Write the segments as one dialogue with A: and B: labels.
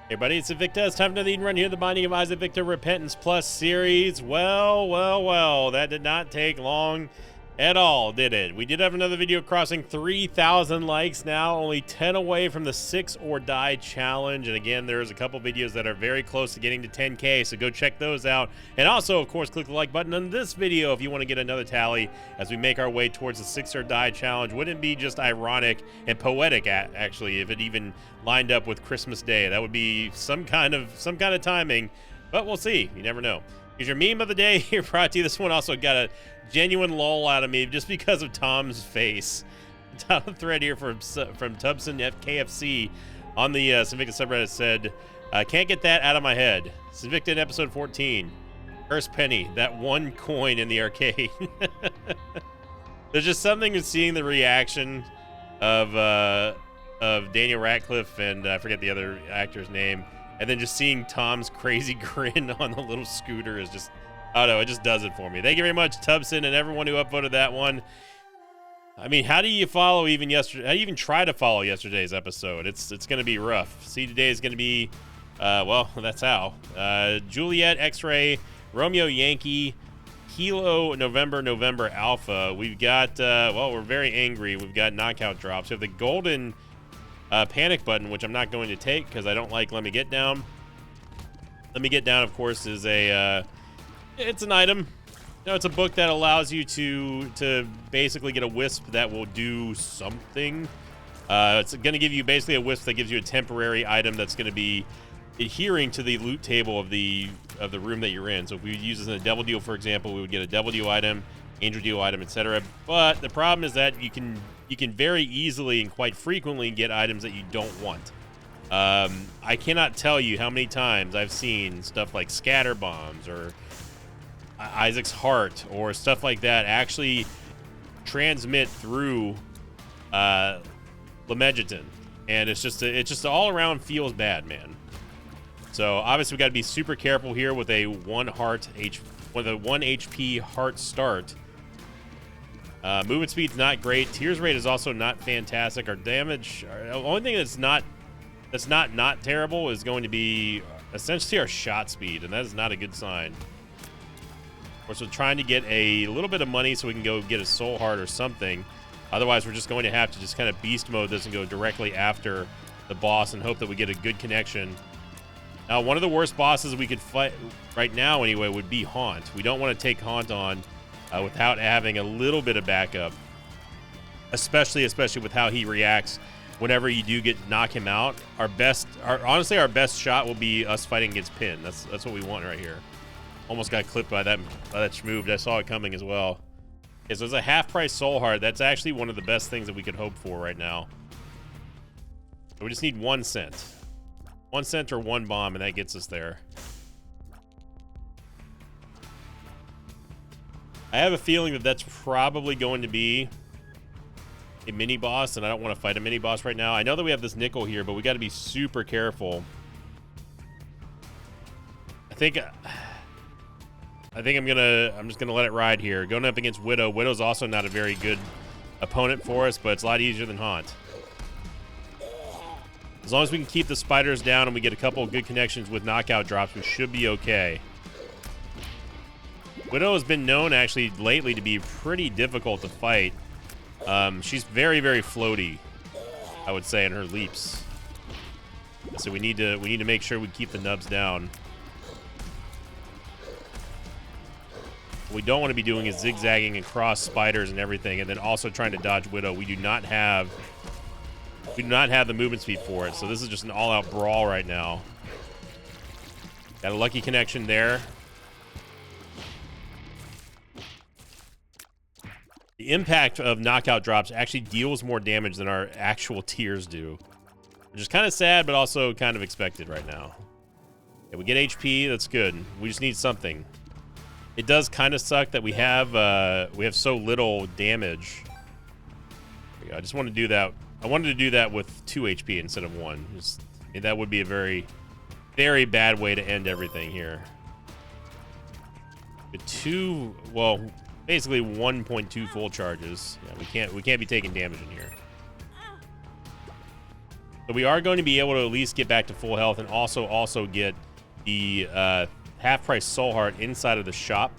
A: Hey buddy, it's Invicta. It's time for another Eden Run here, the Binding of Isaac Victor Repentance Plus series. Well, that did not take long at all, did it? We did have another video crossing 3,000 likes now, only 10 away from the 6 or Die challenge. And again, there's a couple videos that are very close to getting to 10K, so go check those out. And also, of course, click the like button on this video if you want to get another tally as we make our way towards the 6 or Die challenge. Wouldn't it be just ironic and poetic, actually, if it even lined up with Christmas Day? That would be some kind of timing, but we'll see. You never know. Here's your meme of the day here, brought to you. This one also got a genuine lol out of me just because of Tom's face. Title thread here from Tubson KFC on the Sinvicta subreddit said, can't get that out of my head. Sinvicta in episode 14. Curse Penny, that one coin in the arcade. There's just something with seeing the reaction of Daniel Radcliffe and I forget the other actor's name, and then just seeing Tom's crazy grin on the little scooter is just, I don't know, it just does it for me. Thank you very much, Tubson, and everyone who upvoted that one. I mean, how do you follow even yesterday? How do you even try to follow yesterday's episode? It's going to be rough. See, today is going to be, well, that's how. Juliet, X-Ray, Romeo, Yankee, Kilo, November, Alpha. We've got, well, we're very angry. We've got knockout drops. We have the golden panic button, which I'm not going to take because I don't like Let Me Get Down. Let Me Get Down, of course, is a, it's an item. No, it's a book that allows you to basically get a wisp that will do something. It's going to give you basically a wisp that gives you a temporary item that's going to be adhering to the loot table of the room that you're in. So if we use this in a devil deal, for example, we would get a devil deal item, angel deal item, etc. But the problem is that you can very easily and quite frequently get items that you don't want. I cannot tell you how many times I've seen stuff like scatter bombs or Isaac's heart or stuff like that actually transmit through Lemegeton, and it's just all around feels bad, man. So obviously we got to be super careful here with a 1 HP heart start. Movement speed's not great. Tears rate is also not fantastic. Our damage, the only thing that's not terrible is going to be essentially our shot speed, and that is not a good sign. Of course, we're trying to get a little bit of money so we can go get a soul heart or something. Otherwise, we're just going to have to just kind of beast mode this and go directly after the boss and hope that we get a good connection. Now, one of the worst bosses we could fight right now anyway would be Haunt. We don't want to take Haunt on without having a little bit of backup, especially with how he reacts whenever you do knock him out. Honestly, our best shot will be us fighting against Pin. That's what we want right here. Almost got clipped by that schmooved. I saw it coming as well. Okay, so there's a half-price soul heart. That's actually one of the best things that we could hope for right now. So we just need 1 cent. 1 cent or 1 bomb, and that gets us there. I have a feeling that that's probably going to be a mini-boss, and I don't want to fight a mini-boss right now. I know that we have this nickel here, but we got to be super careful. I think I'm just gonna let it ride here. Going up against Widow. Widow's also not a very good opponent for us, but it's a lot easier than Haunt. As long as we can keep the spiders down and we get a couple of good connections with knockout drops, we should be okay. Widow has been known actually lately to be pretty difficult to fight. She's very, very floaty, I would say, in her leaps. So we need to make sure we keep the nubs down. What we don't want to be doing is zigzagging across spiders and everything, and then also trying to dodge Widow. We do not have the movement speed for it, so this is just an all-out brawl right now. Got a lucky connection there. The impact of knockout drops actually deals more damage than our actual tears do, which is kind of sad, but also kind of expected right now. Okay, we get HP. That's good. We just need something. It does kind of suck that we have so little damage. There we go. I just want to do that. I wanted to do that with 2 HP instead of 1. That would be a very, very bad way to end everything here. Well, basically 1.2 full charges. Yeah, we can't be taking damage in here. So we are going to be able to at least get back to full health and also get the half-price soul heart inside of the shop.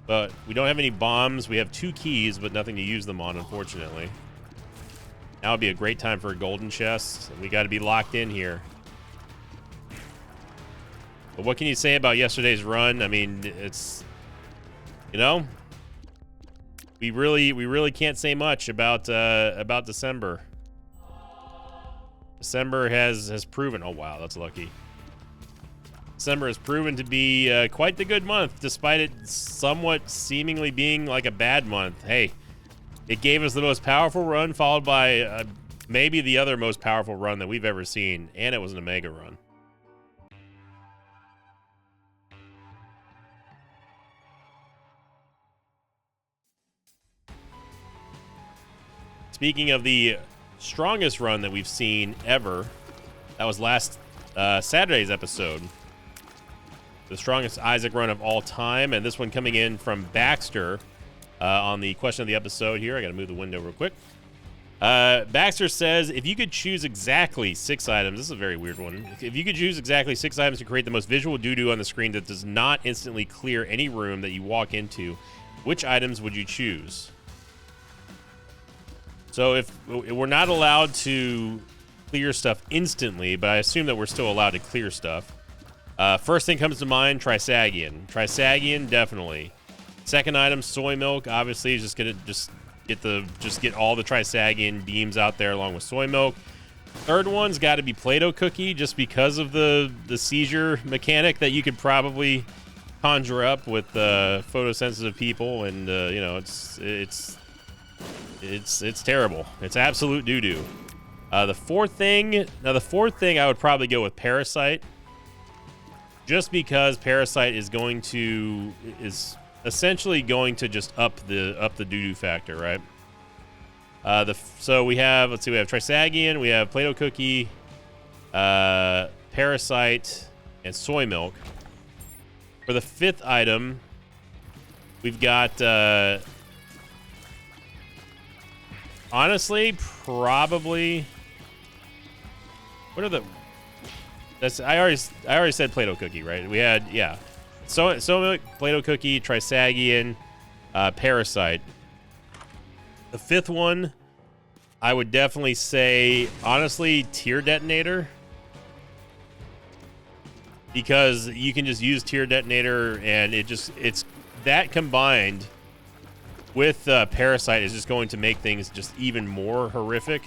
A: But we don't have any bombs. We have 2 keys, but nothing to use them on, unfortunately. Now would be a great time for a golden chest. We got to be locked in here. But what can you say about yesterday's run? I mean, it's, you know, we really can't say much about December. December has proven. Oh wow, that's lucky. December has proven to be quite the good month, despite it somewhat seemingly being like a bad month. Hey, it gave us the most powerful run, followed by maybe the other most powerful run that we've ever seen, and it was an Omega run. Speaking of the strongest run that we've seen ever, that was last Saturday's episode. The strongest Isaac run of all time, and this one coming in from Baxter on the question of the episode here. I gotta move the window real quick. Baxter says, if you could choose exactly 6 items, this is a very weird one. If you could choose exactly 6 items to create the most visual doo-doo on the screen that does not instantly clear any room that you walk into, which items would you choose? So if we're not allowed to clear stuff instantly, but I assume that we're still allowed to clear stuff. First thing comes to mind, Trisagion. Trisagion, definitely. Second item, soy milk. Obviously, is just gonna get all the Trisagion beams out there along with soy milk. Third one's got to be Play-Doh cookie, just because of the seizure mechanic that you could probably conjure up with photosensitive people, and you know, it's terrible. It's absolute doo-doo. The fourth thing I would probably go with Parasite. Just because Parasite is essentially going to just up the doo-doo factor, right? So we have, let's see, we have Trisagion, we have Play-Doh cookie, Parasite, and soy milk. For the 5th item, we've got honestly probably, what are the, that's, I already said Play-Doh cookie, right? We had, yeah, soy milk, Play-Doh cookie, Trisagion, Parasite. The 5th one, I would definitely say, honestly, Tear Detonator, because you can just use Tear Detonator, and it's that combined with Parasite is just going to make things just even more horrific.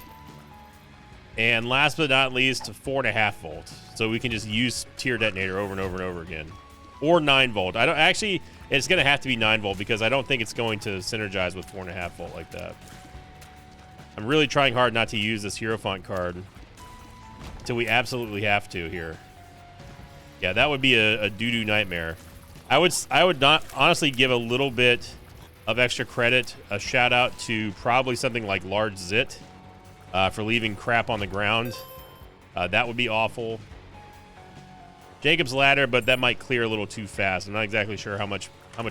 A: And last but not least, 4.5 volt. So we can just use Tear Detonator over and over and over again. Or 9 volt. I don't actually, it's going to have to be 9 volt because I don't think it's going to synergize with 4.5 volt like that. I'm really trying hard not to use this Hierophant card until we absolutely have to here. Yeah, that would be a doo-doo nightmare. I would not honestly give a little bit of extra credit, a shout out to probably something like Large Zit. For leaving crap on the ground. That would be awful. Jacob's Ladder, but that might clear a little too fast. I'm not exactly sure how much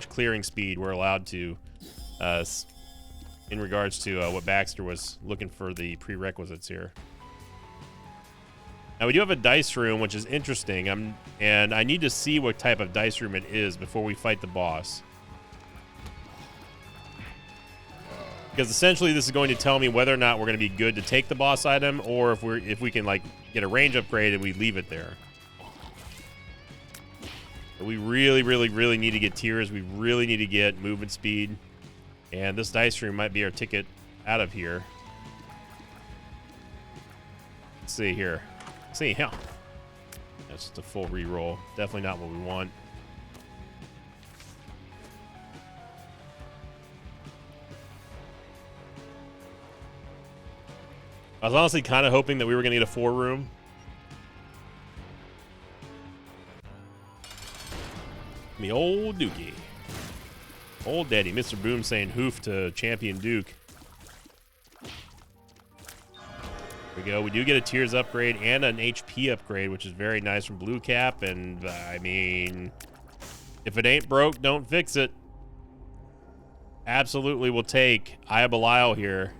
A: clearing speed we're allowed to in regards to what Baxter was looking for the prerequisites here. Now we do have a dice room, which is interesting. And I need to see what type of dice room it is before we fight the boss. Because essentially this is going to tell me whether or not we're going to be good to take the boss item, or if we can like get a range upgrade and we leave it there. But we really need to get tiers. We really need to get movement speed, and this dice room might be our ticket out of here. Let's see here. Let's see, yeah, that's just a full reroll. Definitely not what we want. I was honestly kind of hoping that we were going to get a 4 room. The old Dookie. Old Daddy. Mr. Boom saying hoof to Champion Duke. There we go. We do get a tiers upgrade and an HP upgrade, which is very nice from Blue Cap. And, I mean, if it ain't broke, don't fix it. Absolutely will take Eye of Belial here.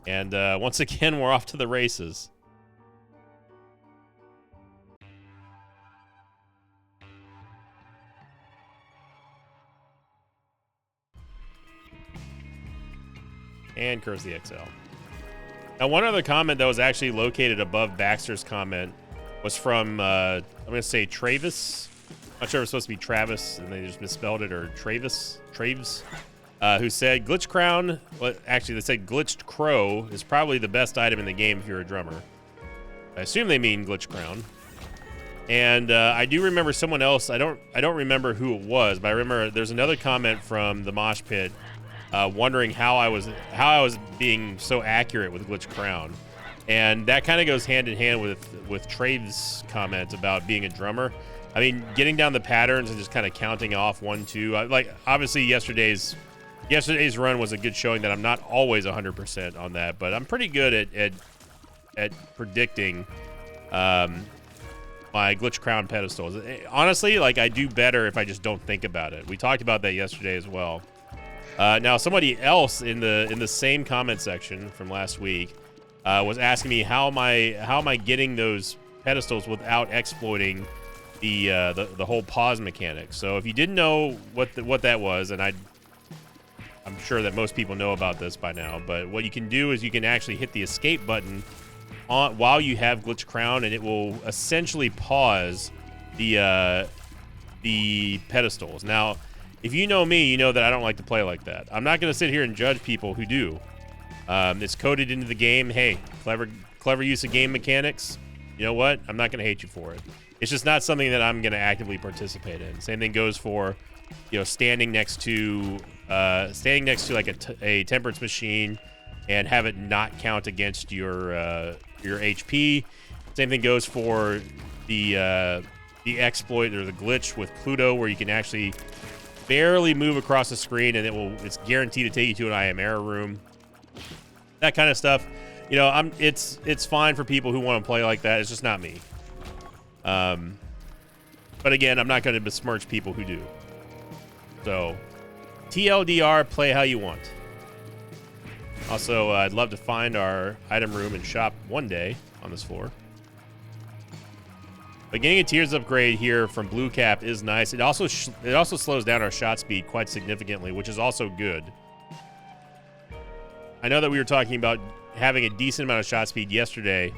A: And once again, we're off to the races. And Curse the XL. Now, one other comment that was actually located above Baxter's comment was from, I'm going to say Travis. Not sure if it's supposed to be Travis, and they just misspelled it, or Travis, who said, Glitch Crown, well, actually, they said Glitched Crow is probably the best item in the game if you're a drummer. I assume they mean Glitch Crown. And I do remember someone else, I don't remember who it was, but I remember there's another comment from the Mosh Pit wondering how I was being so accurate with Glitch Crown. And that kind of goes hand in hand with Trave's comment about being a drummer. I mean, getting down the patterns and just kind of counting off 1, 2. Like, obviously, yesterday's run was a good showing that I'm not always 100% on that, but I'm pretty good at predicting my Glitch Crown pedestals. Honestly, like, I do better if I just don't think about it. We talked about that yesterday as well. Now, somebody else in the same comment section from last week was asking me how am I getting those pedestals without exploiting the whole pause mechanic. So if you didn't know what that was, and I'm sure that most people know about this by now, but what you can do is you can actually hit the escape button while you have Glitch Crown, and it will essentially pause the pedestals. Now, if you know me, you know that I don't like to play like that. I'm not going to sit here and judge people who do. It's coded into the game. Hey, clever use of game mechanics. You know what? I'm not going to hate you for it. It's just not something that I'm going to actively participate in. Same thing goes for, standing next to like a temperance machine and have it not count against your HP. Same thing goes for the exploit or the glitch with Pluto, where you can actually barely move across the screen and it's guaranteed to take you to an IM error room. That kind of stuff. It's fine for people who want to play like that. It's just not me. But again, I'm not going to besmirch people who do. So, TLDR, play how you want. Also, I'd love to find our item room and shop one day on this floor. But getting a Tears upgrade here from Blue Cap is nice. It also slows down our shot speed quite significantly, which is also good. I know that we were talking about having a decent amount of shot speed yesterday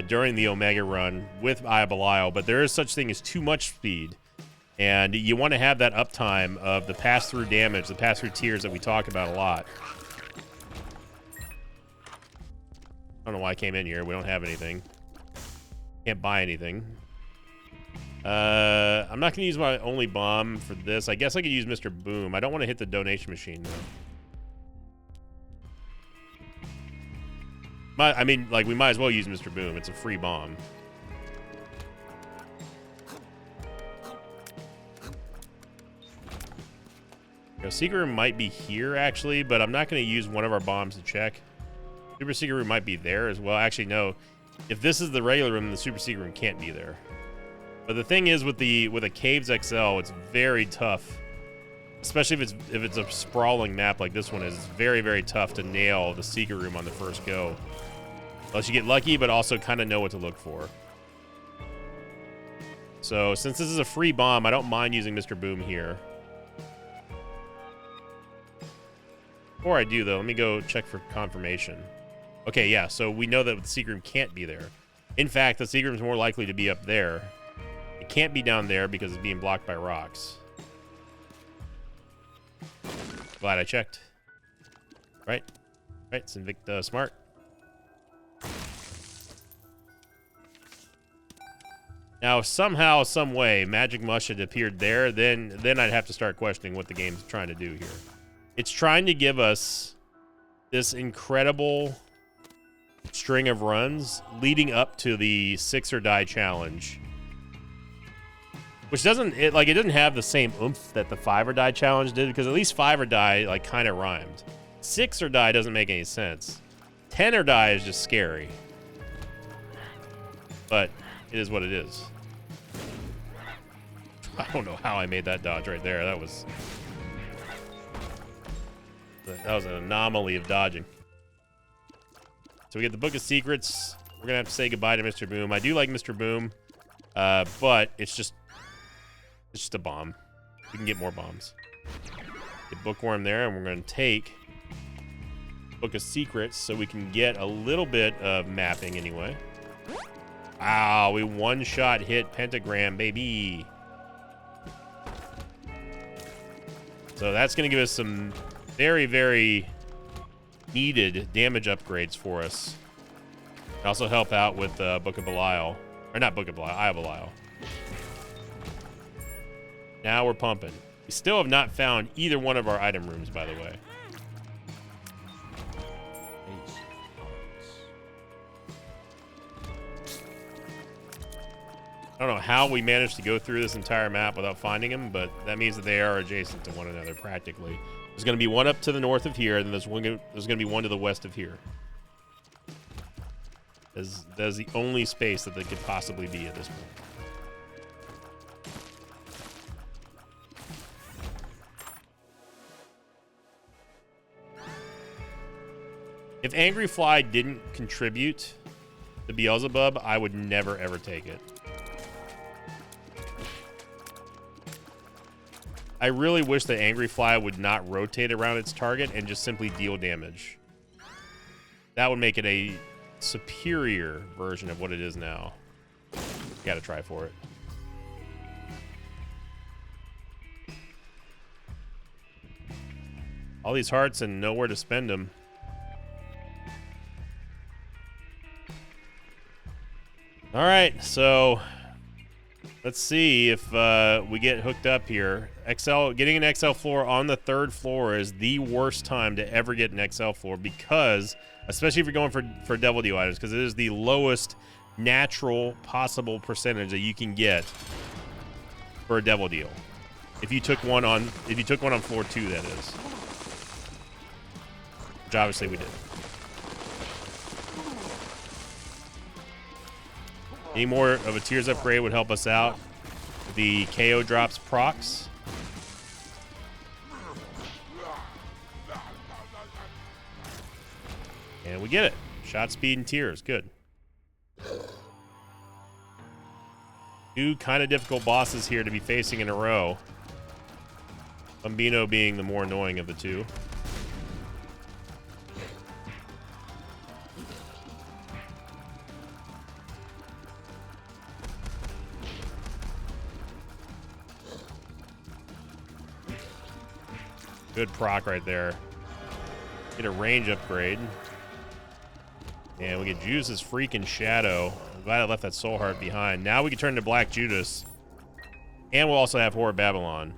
A: during the Omega run with Eye of Belial, but there is such thing as too much speed. And you want to have that uptime of the pass-through damage, the pass-through tears that we talk about a lot. I don't know why I came in here. We don't have anything. Can't buy anything. I'm not going to use my only bomb for this. I guess I could use Mr. Boom. I don't want to hit the donation machine, though. I mean, like, we might as well use Mr. Boom. It's a free bomb. Secret room might be here, actually, but I'm not going to use one of our bombs to check. Super secret room might be there as well. Actually, no. If this is the regular room, the super secret room can't be there. But the thing is, with a Caves XL, it's very tough. Especially if it's a sprawling map like this one is. It's very, very tough to nail the secret room on the first go. Unless you get lucky, but also kind of know what to look for. So, since this is a free bomb, I don't mind using Mr. Boom here. Before I do, though, let me go check for confirmation. Okay, yeah, so we know that the secret room can't be there. In fact, the secret room is more likely to be up there. It can't be down there because it's being blocked by rocks. Glad I checked. Right? Right, it's Invicta Smart. Now, if somehow, some way, Magic Mush had appeared there, then I'd have to start questioning what the game's trying to do here. It's trying to give us this incredible string of runs leading up to the 6 or Die challenge, which doesn't have the same oomph that the 5 or Die challenge did, because at least 5 or Die like kind of rhymed. 6 or Die doesn't make any sense. 10 or Die is just scary, but it is what it is. I don't know how I made that dodge right there. That was an anomaly of dodging. So we get the Book of Secrets. We're going to have to say goodbye to Mr. Boom. I do like Mr. Boom, but it's just a bomb. We can get more bombs. Get Bookworm there, and we're going to take Book of Secrets so we can get a little bit of mapping anyway. Wow, we one-shot hit Pentagram, baby. So that's going to give us some very, very needed damage upgrades for us. Also help out with Book of Belial. Or not Book of Belial, Eye of Belial. Now we're pumping. We still have not found either one of our item rooms, by the way. I don't know how we managed to go through this entire map without finding them, but that means that they are adjacent to one another practically. There's going to be one up to the north of here, and then there's going to be one to the west of here. That is the only space that they could possibly be at this point. If Angry Fly didn't contribute to Beelzebub, I would never ever take it. I really wish that Angry Fly would not rotate around its target and just simply deal damage. That would make it a superior version of what it is now. Gotta try for it. All these hearts and nowhere to spend them. All right, so let's see if we get hooked up here. Getting an XL floor on the 3rd floor is the worst time to ever get an XL floor because, especially if you're going for Devil Deal items, because it is the lowest natural possible percentage that you can get for a Devil Deal. If you took one on floor 2, that is. Which obviously we did. Any more of a Tears upgrade would help us out. The KO drops procs. And we get it. Shot speed and Tears. Good. 2 kind of difficult bosses here to be facing in a row. Bambino being the more annoying of the 2. Good proc right there. Get a range upgrade. And we get Judas's freaking Shadow. I'm glad I left that Soul Heart behind. Now we can turn to Black Judas. And we'll also have Horror Babylon.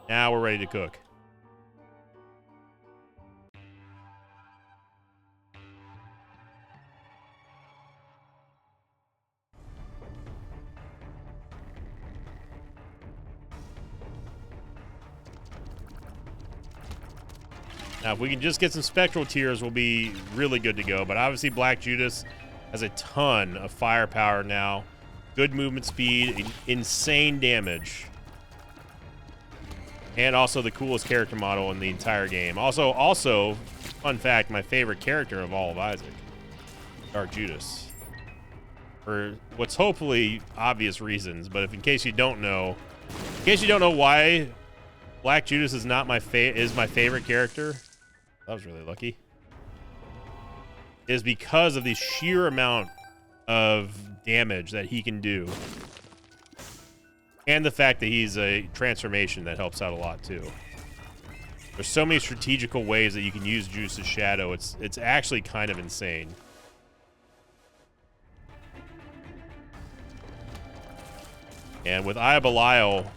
A: Now we're ready to cook. Now, if we can just get some Spectral Tears, we'll be really good to go. But obviously, Black Judas has a ton of firepower now. Good movement speed, insane damage. And also the coolest character model in the entire game. Also, fun fact, my favorite character of all of Isaac. Dark Judas. For what's hopefully obvious reasons, but if in case you don't know why Black Judas is not my favorite character, that was really lucky, is because of the sheer amount of damage that he can do. And the fact that he's a transformation that helps out a lot too. There's so many strategical ways that you can use Judas's Shadow. It's actually kind of insane. And with Eye of Belial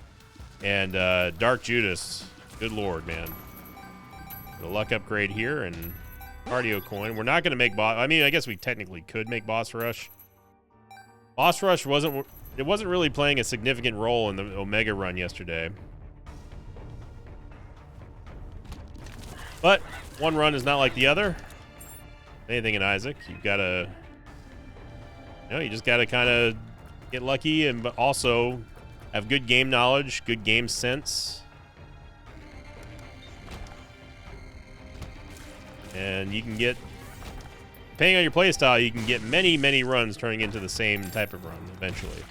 A: and Dark Judas, good lord, man. The luck upgrade here and cardio coin. We're not going to make boss. I mean, I guess we technically could make boss rush. Boss rush wasn't really playing a significant role in the Omega run yesterday. But one run is not like the other. Anything in Isaac, you've got to, you just got to kind of get lucky and but also have good game knowledge, good game sense. And you can get, depending on your playstyle, you can get many, many runs turning into the same type of run eventually.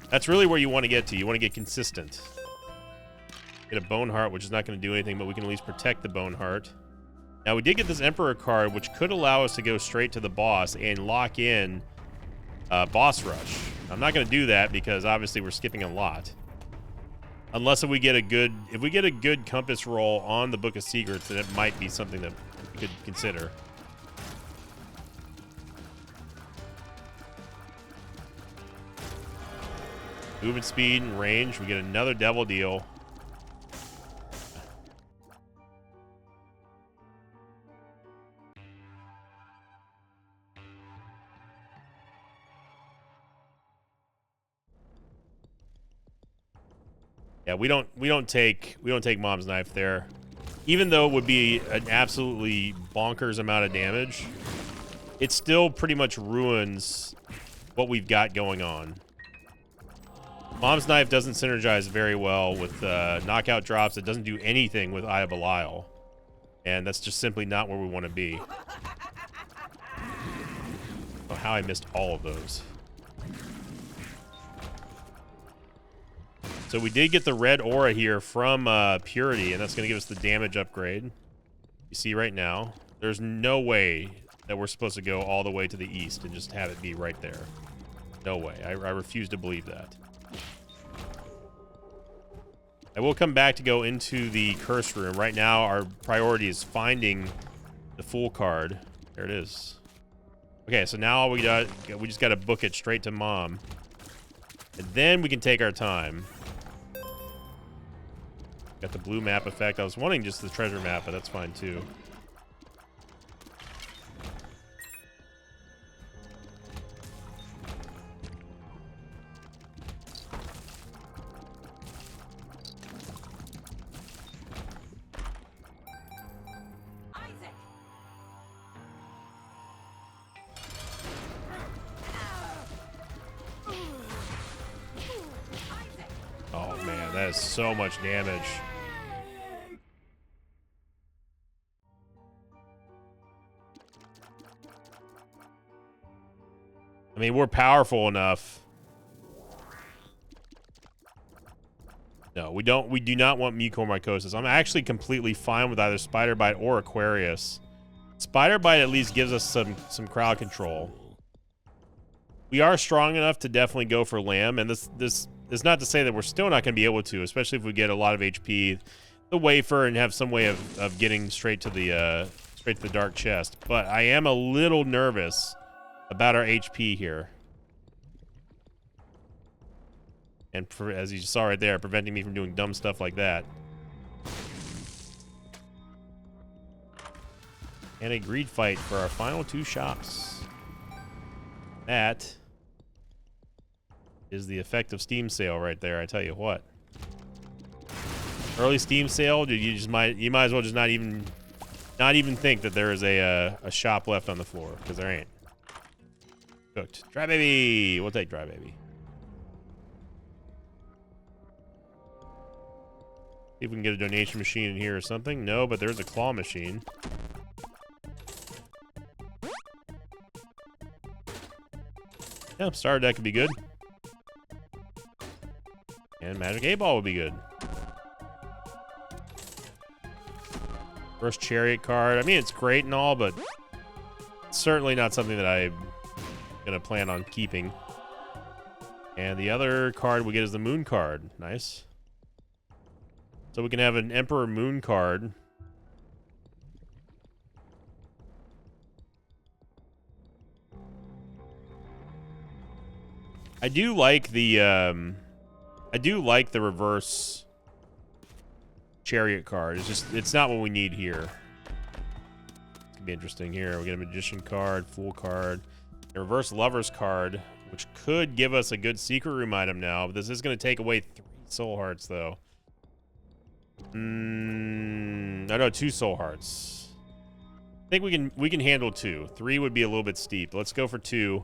A: That's really where you want to get to. You want to get consistent. Get a Bone Heart, which is not going to do anything, but we can at least protect the Bone Heart. Now, we did get this Emperor card, which could allow us to go straight to the boss and lock in Boss Rush. I'm not going to do that because obviously we're skipping a lot. Unless if we get a good compass roll on the Book of Secrets, then it might be something that we could consider. Movement speed and range. We get another Devil Deal. Yeah, we don't take Mom's Knife there. Even though it would be an absolutely bonkers amount of damage, it still pretty much ruins what we've got going on. Mom's Knife doesn't synergize very well with knockout drops. It doesn't do anything with Eye of Belial. And that's just simply not where we want to be. Oh, how I missed all of those. So we did get the red aura here from Purity, and that's going to give us the damage upgrade. You see right now, there's no way that we're supposed to go all the way to the east and just have it be right there. No way. I refuse to believe that. I will come back to go into the curse room. Right now, our priority is finding the Fool card. There it is. Okay, so now all we just got to book it straight to Mom. And then we can take our time. Got the blue map effect. I was wanting just the treasure map, but that's fine too. Oh man, that is so much damage. I mean, we're powerful enough. No, we don't. We do not want mucormycosis. I'm actually completely fine with either Spider Bite or Aquarius. Spider Bite at least gives us some crowd control. We are strong enough to definitely go for Lamb, and this is not to say that we're still not going to be able to, especially if we get a lot of HP, the wafer, and have some way of getting straight to the dark chest. But I am a little nervous about our HP here. And as you saw right there, preventing me from doing dumb stuff like that. And a greed fight for our final 2 shops. That is the effect of Steam sale right there, I tell you what. Early Steam sale, dude, you might as well just not even think that there is a shop left on the floor, because there ain't. Cooked. Dry Baby! We'll take Dry Baby. See if we can get a donation machine in here or something. No, but there's a claw machine. Yeah, starter deck could be good. And Magic 8-Ball would be good. First Chariot card. I mean, it's great and all, but certainly not something that I'm going to plan on keeping. And the other card we get is the Moon card. Nice. So we can have an Emperor Moon card. I do like the reverse Chariot card. It's not what we need here. It's gonna be interesting here. We get a Magician card, Fool card, a reverse Lover's card, which could give us a good secret room item now. But this is gonna take away 3 soul hearts though. No, 2 soul hearts. I think we can handle 2. 3 would be a little bit steep. Let's go for 2.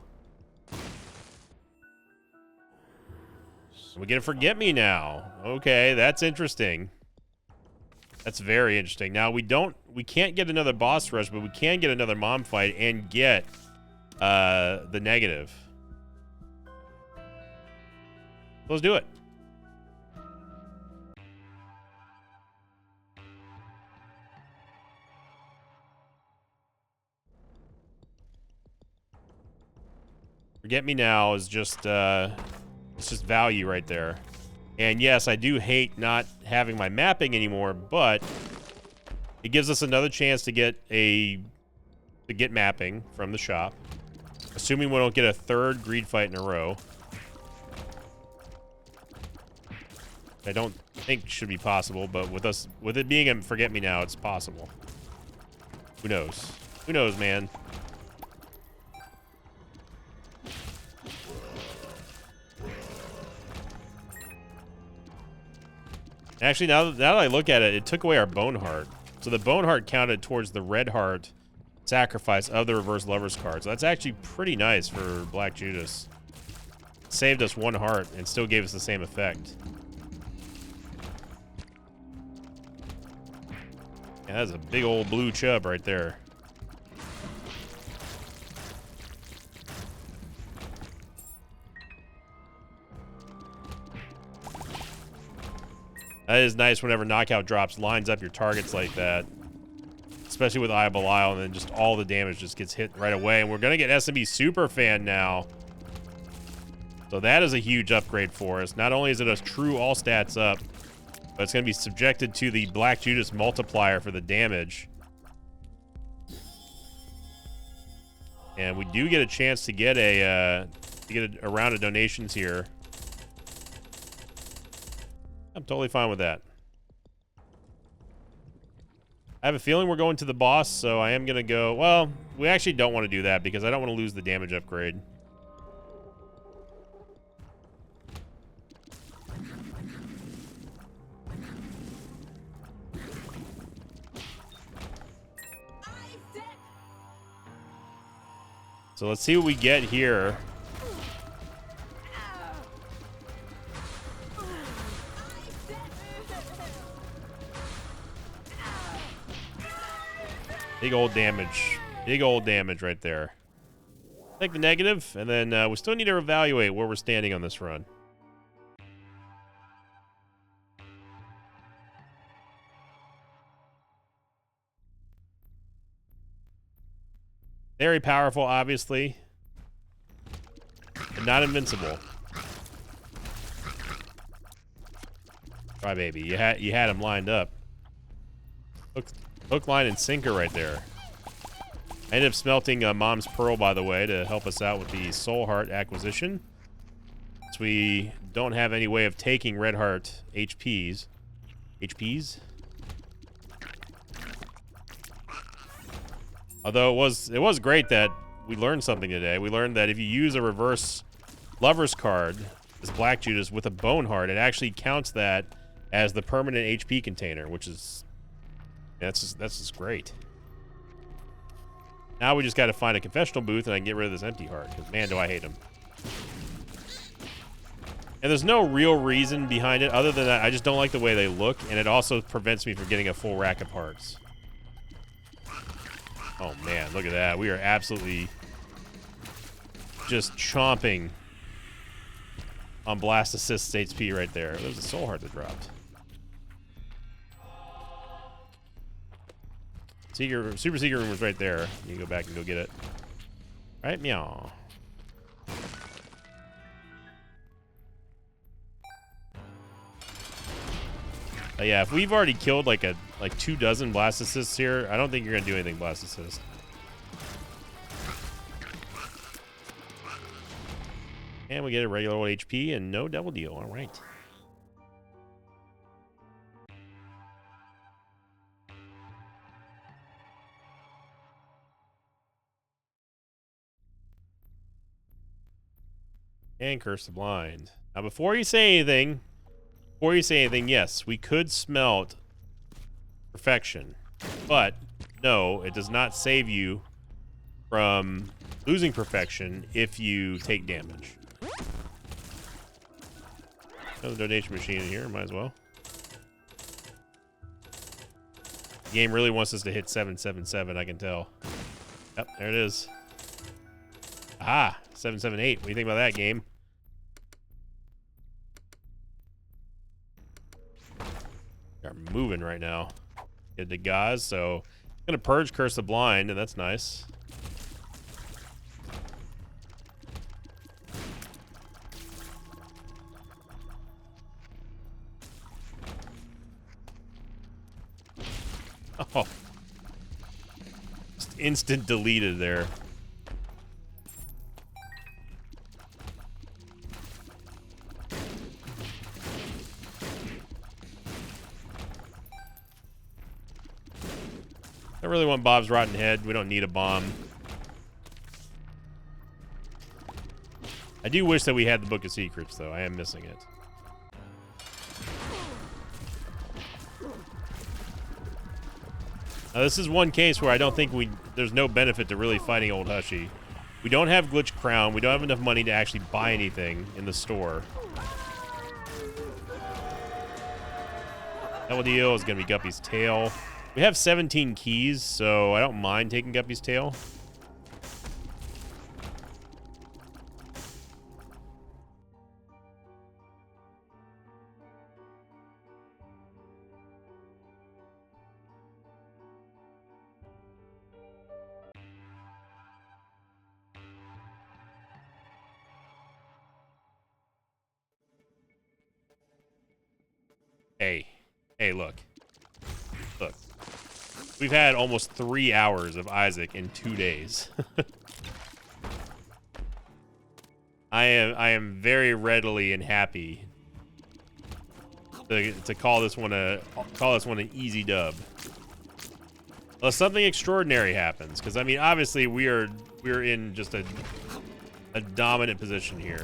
A: We get a Forget Me now. Okay, that's interesting. That's very interesting. Now we can't get another boss rush, but we can get another mom fight and get the negative. Let's do it. Forget Me Now is just it's just value right there. And yes, I do hate not having my mapping anymore, but it gives us another chance to get mapping from the shop. Assuming we don't get a third greed fight in a row. I don't think should be possible, but with it being a Forget Me Now, it's possible. Who knows? Who knows, man? Actually, now that I look at it, it took away our Bone Heart. So the Bone Heart counted towards the Red Heart sacrifice of the Reverse Lovers card. So that's actually pretty nice for Black Judas. Saved us 1 heart and still gave us the same effect. Yeah, that's a big old blue chub right there. That is nice whenever Knockout Drops lines up your targets like that. Especially with Eye of Belial, and then just all the damage just gets hit right away. And we're going to get SMB Superfan now. So that is a huge upgrade for us. Not only is it a true all stats up, but it's going to be subjected to the Black Judas multiplier for the damage. And we do get a chance to get a round of donations here. I'm totally fine with that. I have a feeling we're going to the boss, so I am going to go... Well, we actually don't want to do that because I don't want to lose the damage upgrade. So let's see what we get here. Big old damage. Big old damage right there. Take the negative, and then we still need to evaluate where we're standing on this run. Very powerful, obviously. But not invincible. Crybaby, you had him lined up. Hook, line, and sinker right there. I ended up smelting Mom's Pearl, by the way, to help us out with the Soul Heart acquisition. So we don't have any way of taking Red Heart HPs. Although it was great that we learned something today. We learned that if you use a Reverse Lovers card, as Black Judas, with a Bone Heart, it actually counts that as the permanent HP container, which is... That's just great. Now we just got to find a confessional booth and I can get rid of this empty heart, because man, do I hate him. And there's no real reason behind it other than that I just don't like the way they look, and it also prevents me from getting a full rack of hearts. Oh man, look at that. We are absolutely just chomping on Blast Assist's HP right there. There's a soul heart that dropped. Super secret room was right there. You can go back and go get it. Right, meow. Yeah, if we've already killed like 24 Blast Assists here, I don't think you're gonna do anything Blast Assist. And we get a regular old HP and no double deal. All right. And Curse the Blind. Now, before you say anything, yes, we could smelt Perfection. But, no, it does not save you from losing Perfection if you take damage. Another donation machine in here, might as well. Game really wants us to hit 777, I can tell. Yep, there it is. Ah, 778. What do you think about that, game? They're moving right now. Get the guys, so gonna purge Curse the Blind, and that's nice. Oh, just instant deleted there. I really want Bob's Rotten Head. We don't need a bomb. I do wish that we had the Book of Secrets, though. I am missing it. Now, this is one case where I don't think there's no benefit to really fighting Old Hushy. We don't have Glitch Crown. We don't have enough money to actually buy anything in the store. Double deal is going to be Guppy's Tail. We have 17 keys, so I don't mind taking Guppy's Tail. Hey, look. Look. We've had almost 3 hours of Isaac in 2 days. I am very readily and happy to call this one an easy dub. Unless something extraordinary happens, because I mean, obviously we're in just a dominant position here.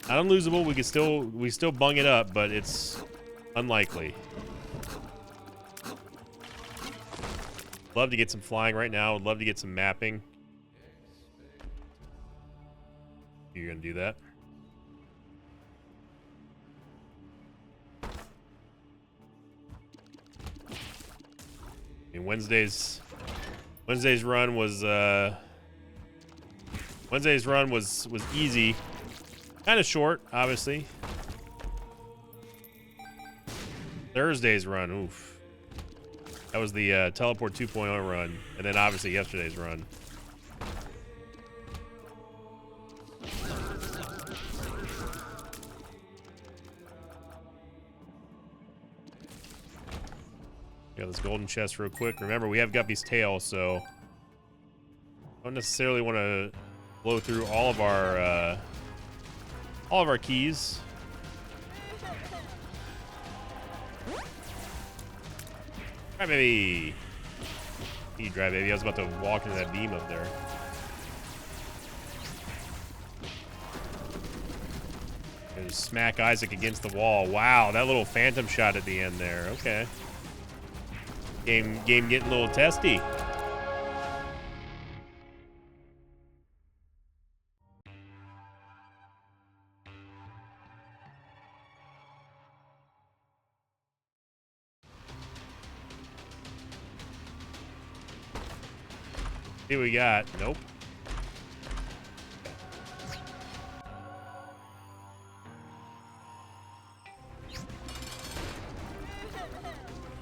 A: Not unlosable. We still bung it up, but it's unlikely. Love to get some flying right now. Would love to get some mapping. You're gonna do that. I mean, Wednesday's run was easy. Kind of short, obviously. Thursday's run, oof. That was the Teleport 2.0 run, and then obviously yesterday's run. Got this golden chest real quick. Remember, we have Guppy's Tail, so don't necessarily want to blow through all of our keys. Dry Baby. Hey, Dry Baby. I was about to walk into that beam up there. And smack Isaac against the wall. Wow, that little phantom shot at the end there. Okay. Game getting a little testy. See what we got. Nope.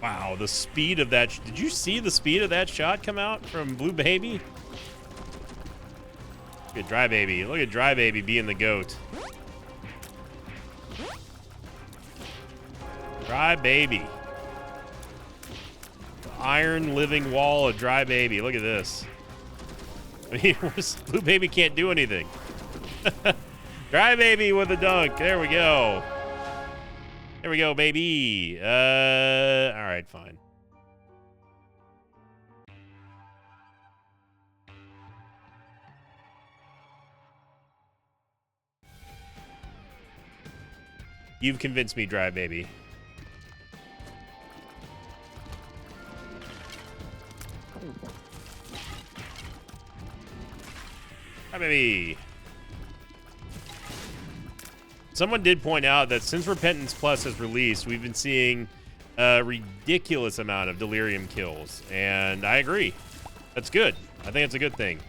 A: Wow, the speed of that. Did you see the speed of that shot come out from Blue Baby? Look at Dry Baby. Look at Dry Baby being the GOAT. Dry Baby. The iron living wall of Dry Baby. Look at this. I mean, Blue Baby can't do anything. Dry Baby with a dunk. There we go. There we go, baby. All right, fine. You've convinced me, Dry Baby. Hi, baby. Someone did point out that since Repentance Plus has released, we've been seeing a ridiculous amount of delirium kills, and I agree. That's good. I think it's a good thing.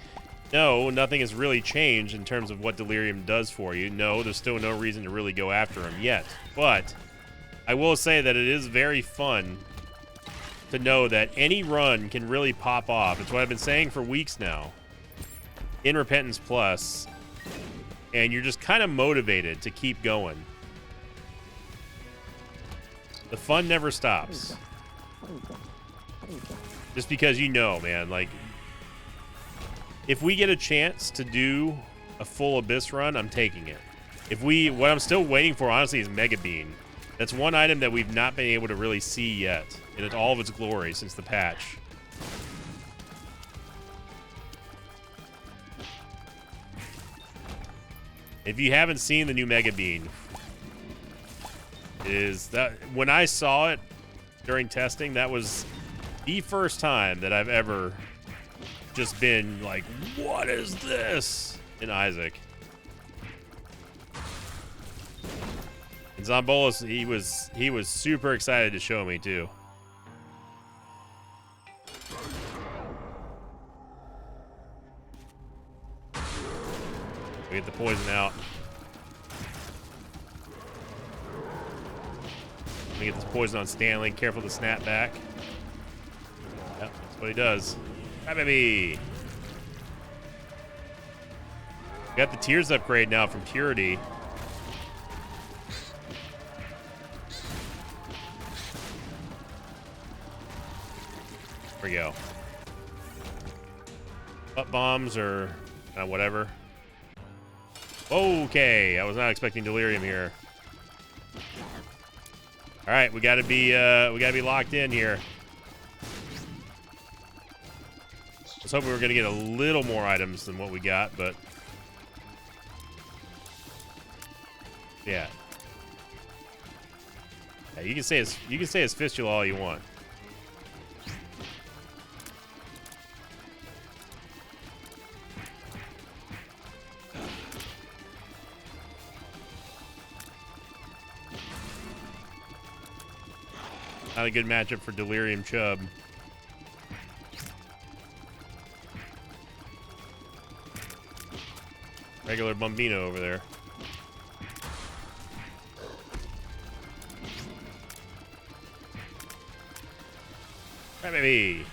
A: No, nothing has really changed in terms of what delirium does for you. No, there's still no reason to really go after him yet. But I will say that it is very fun to know that any run can really pop off. It's what I've been saying for weeks now in Repentance Plus, and you're just kind of motivated to keep going. The fun never stops. Just because you know, man, like, if we get a chance to do a full Abyss run, I'm taking it. What I'm still waiting for, honestly, is Mega Bean. That's one item that we've not been able to really see yet in all of its glory since the patch. If you haven't seen the new Mega Bean, when I saw it during testing, that was the first time that I've ever just been like, what is this? In Isaac. And Zombolis, he was super excited to show me too. We get the poison out. Let me get this poison on Stanley. Careful to snap back. Yep, that's what he does. Hi, baby. Got the Tears upgrade now from Purity. There we go. Up bombs or whatever. Okay, I was not expecting delirium here. All right, we gotta be locked in here. I was hoping we were gonna get a little more items than what we got, but yeah. You can say his fistula all you want. Not a good matchup for Delirium Chubb. Regular Bombino over there. Right, baby.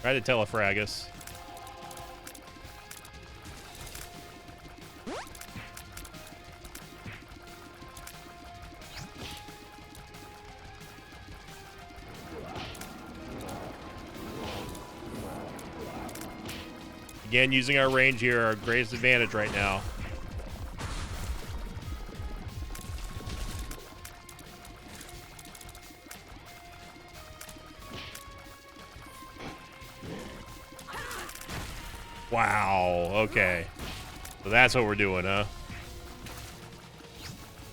A: Try to Telefragus. Again, using our range here, our greatest advantage right now. Wow, okay. So that's what we're doing, huh?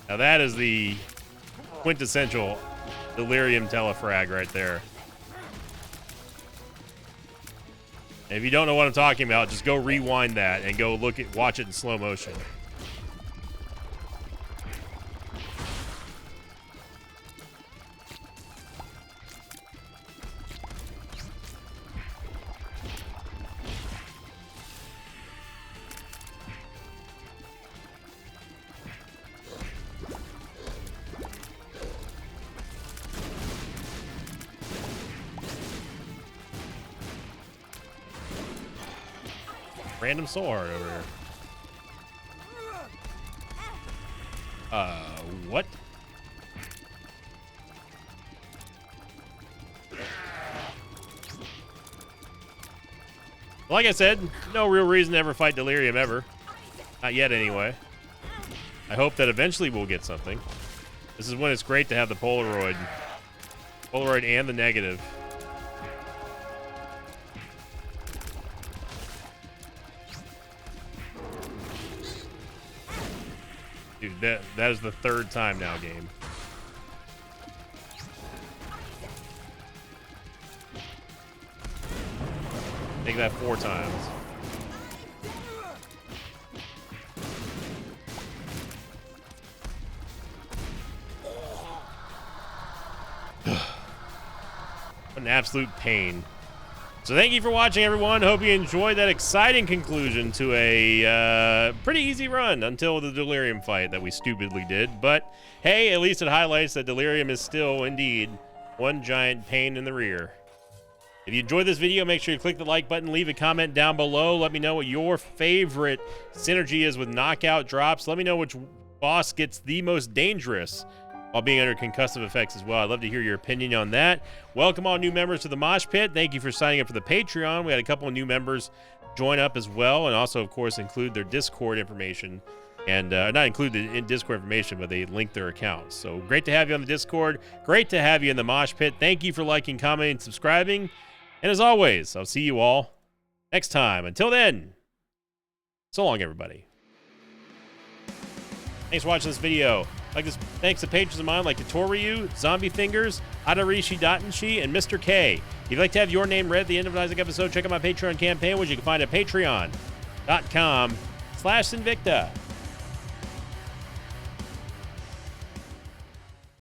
A: Now that is the quintessential Delirium Telefrag right there. And if you don't know what I'm talking about, just go rewind that and go watch it in slow motion. Random sword over here. What? Like I said, no real reason to ever fight Delirium ever. Not yet, anyway. I hope that eventually we'll get something. This is when it's great to have the Polaroid. Polaroid and the negative. Dude, that is the third time now, game. Take that 4 times. An absolute pain. So thank you for watching, everyone. Hope you enjoyed that exciting conclusion to a pretty easy run until the Delirium fight that we stupidly did. But hey, at least it highlights that Delirium is still indeed one giant pain in the rear. If you enjoyed this video, make sure you click the like button, leave a comment down below. Let me know what your favorite synergy is with knockout drops. Let me know which boss gets the most dangerous while being under concussive effects as well. I'd love to hear your opinion on that. Welcome all new members to the Mosh Pit. Thank you for signing up for the Patreon. We had a couple of new members join up as well, and also, of course, include their Discord information. And not include the Discord information, but they link their accounts. So great to have you on the Discord. Great to have you in the Mosh Pit. Thank you for liking, commenting, subscribing. And as always, I'll see you all next time. Until then, so long, everybody. Thanks for watching this video. Thanks to patrons of mine like Toryu, Zombie Fingers, Adarishi Datenshi, and Mr. K. If you'd like to have your name read at the end of an Isaac episode, check out my Patreon campaign, which you can find at patreon.com/Sinvicta.